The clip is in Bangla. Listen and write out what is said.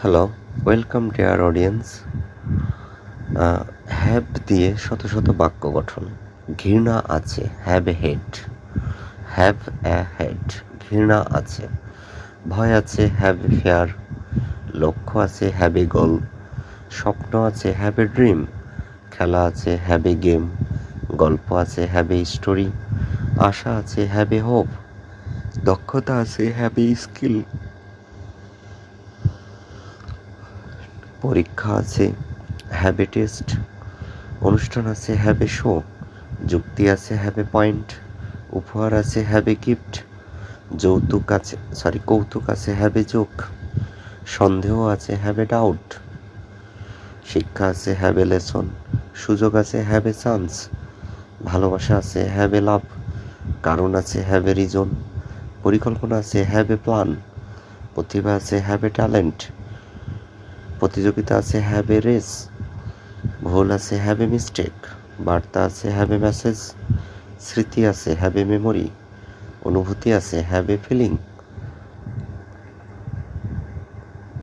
Hello, welcome dear audience. Have দিয়ে শত শত বাক্য গঠন। ঘৃণা আছে, have a head. Have a head, ঘৃণা আছে। ভয় আছে, হ্যাভ এ ফেয়ার। লক্ষ্য আছে, হ্যাভ এ গোল। স্বপ্ন আছে, হ্যাভ এ ড্রিম। খেলা আছে, হ্যাভ এ গেম। গল্প আছে, হ্যাভ এ স্টোরি। আশা আছে, হ্যাভ এ হোপ। দক্ষতা আছে, হ্যাভ এ স্কিল। পরীক্ষা আছে, হ্যাভ এ টেস্ট। অনুষ্ঠান আছে, হ্যাভ এ শো। যুক্তি আছে, হ্যাভ এ পয়েন্ট। উপহার আছে, হ্যাভ এ গিফট। কৌতুক আছে, হ্যাভ এ জোক। সন্দেহ আছে, হ্যাভ এ ডাউট। শিক্ষা আছে, হ্যাভ এ লেসন। সুযোগ আছে, হ্যাভ এ চান্স। ভালোবাসা আছে, হ্যাভ এ লাভ। কারণ আছে, হ্যাভ এ রিজন। পরিকল্পনা আছে, হ্যাভ এ প্ল্যান। প্রতিভা আছে, হ্যাভ এ ট্যালেন্ট। প্রতিযোগিতা আছে, হ্যাভ এ রেস। ভুল আছে, হ্যাভ এ মিস্টেক। বার্তা আছে, হ্যাভ এ মেসেজ। স্মৃতি আছে, হ্যাভ এ মেমোরি। অনুভূতি আছে, হ্যাভ এ ফিলিং।